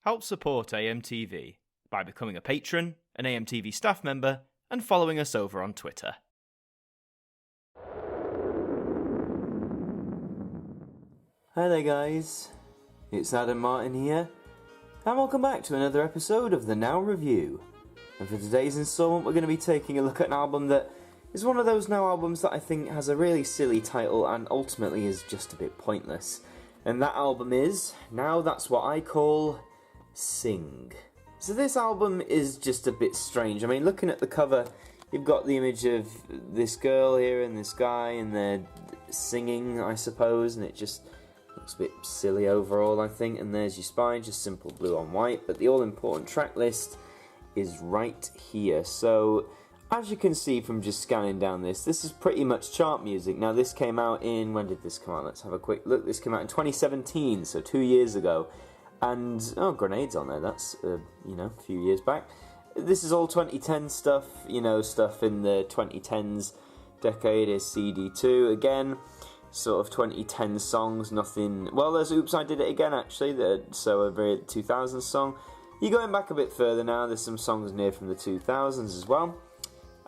Help support AMTV by becoming a patron, an AMTV staff member, and following us over on Twitter. Hi there guys, it's Adam Martin here, and welcome back to another episode of the Now Review. And for today's installment we're going to be taking a look at an album that is one of those Now albums that I think has a really silly title and ultimately is just a bit pointless. And that album is, Now That's What I Call, Sing. So this album is just a bit strange. I mean, looking at the cover, you've got the image of this girl here and this guy and they're singing, I suppose, and it just looks a bit silly overall, I think. And there's your spine, just simple blue on white. But the all-important track list is right here. So, as you can see from just scanning down this is pretty much chart music. Now, this came out in... When did this come out? Let's have a quick look. This came out in 2017, so 2 years ago. And, oh, Grenade's on there. That's, a few years back. This is all 2010 stuff, stuff in the 2010s decade is CD2 again. Sort of 2010 songs, nothing... Well, there's Oops, I Did It Again, actually, so a very 2000s song. You're going back a bit further now, there's some songs near from the 2000s as well.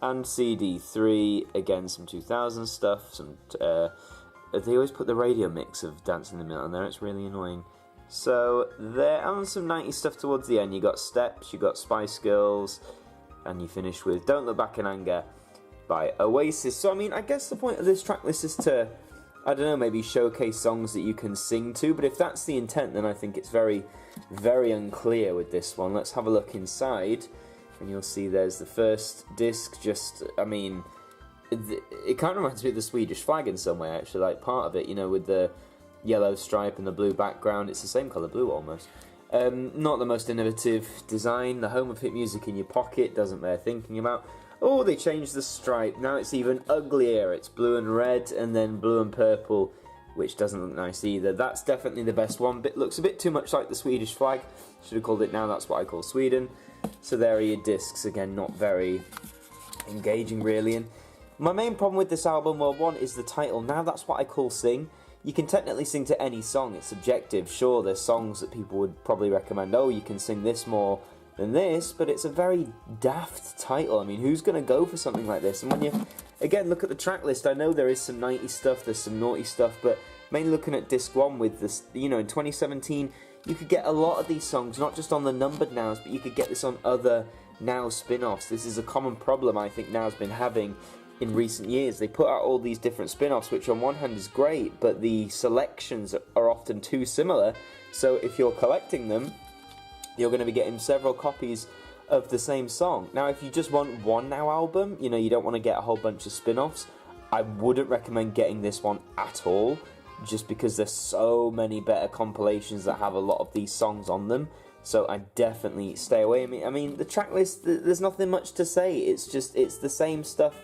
And CD3, again, some 2000s stuff, they always put the radio mix of Dancing in the Middle on there, it's really annoying. So, there, and some 90s stuff towards the end, you got Steps, you got Spice Girls, and you finish with Don't Look Back in Anger by Oasis. So, I mean, I guess the point of this track list is to... I don't know, maybe showcase songs that you can sing to, but if that's the intent, then I think it's very, very unclear with this one. Let's have a look inside, and you'll see there's the first disc, it kind of reminds me of the Swedish flag in some way, actually, like part of it, with the yellow stripe and the blue background. It's the same colour blue, almost. Not the most innovative design. The home of hit music in your pocket doesn't bear thinking about. Oh, they changed the stripe. Now it's even uglier. It's blue and red, and then blue and purple, which doesn't look nice either. That's definitely the best one. But looks a bit too much like the Swedish flag. Should have called it Now That's What I Call Sweden. So there are your discs. Again, not very engaging, really. And my main problem with this album, well, one is the title. Now That's What I Call Sing. You can technically sing to any song. It's subjective. Sure, there's songs that people would probably recommend. Oh, you can sing this more than this, but it's a very daft title. I mean, who's going to go for something like this? And when you, again, look at the track list, I know there is some 90s stuff, there's some naughty stuff, but mainly looking at disc 1 with this, in 2017, you could get a lot of these songs, not just on the numbered Nows, but you could get this on other Now spin-offs. This is a common problem I think Now's been having in recent years. They put out all these different spin-offs, which on one hand is great, but the selections are often too similar, so if you're collecting them, you're going to be getting several copies of the same song. Now, if you just want one Now album, you don't want to get a whole bunch of spin-offs, I wouldn't recommend getting this one at all, just because there's so many better compilations that have a lot of these songs on them, so I definitely stay away. I mean, the track list, there's nothing much to say, it's the same stuff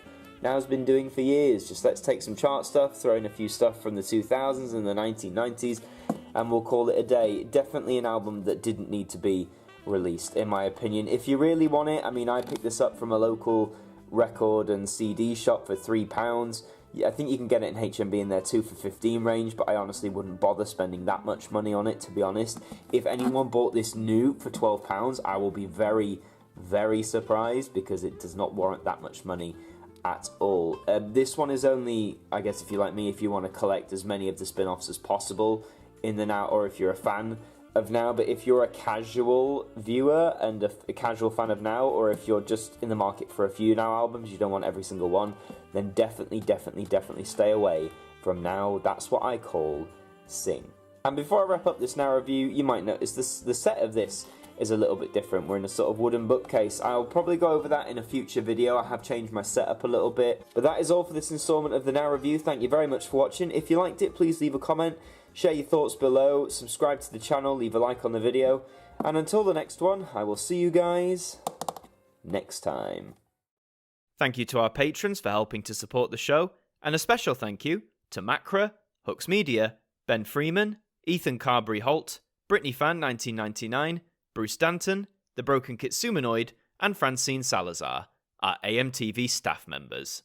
Now's been doing for years. Just let's take some chart stuff, throw in a few stuff from the 2000s and the 1990s, and we'll call it a day. Definitely an album that didn't need to be released, in my opinion. If you really want it, I mean, I picked this up from a local record and CD shop for £3. I think you can get it in HMB in there too for 15 range, but I honestly wouldn't bother spending that much money on it, to be honest. If anyone bought this new for £12, I will be very, very surprised, because it does not warrant that much money at all. This one is only, I guess if you're like me, if you want to collect as many of the spin-offs as possible in the Now, or if you're a fan of Now. But if you're a casual viewer and a casual fan of Now, or if you're just in the market for a few Now albums, you don't want every single one, then definitely stay away from Now That's What I Call Sing. And before I wrap up this Now review, you might notice the set of this is a little bit different. We're in a sort of wooden bookcase. I'll probably go over that in a future video. I have changed my setup a little bit. But that is all for this installment of the Now review. Thank you very much for watching. If you liked it, please leave a comment, share your thoughts below, subscribe to the channel, leave a like on the video. And until the next one, I will see you guys next time. Thank you to our patrons for helping to support the show, and a special thank you to Macra, Hooks Media, Ben Freeman, Ethan Carberry-Holt, Brittany Fan 1999, Bruce Danton, The Broken Kitsumanoid, and Francine Salazar, our AMTV staff members.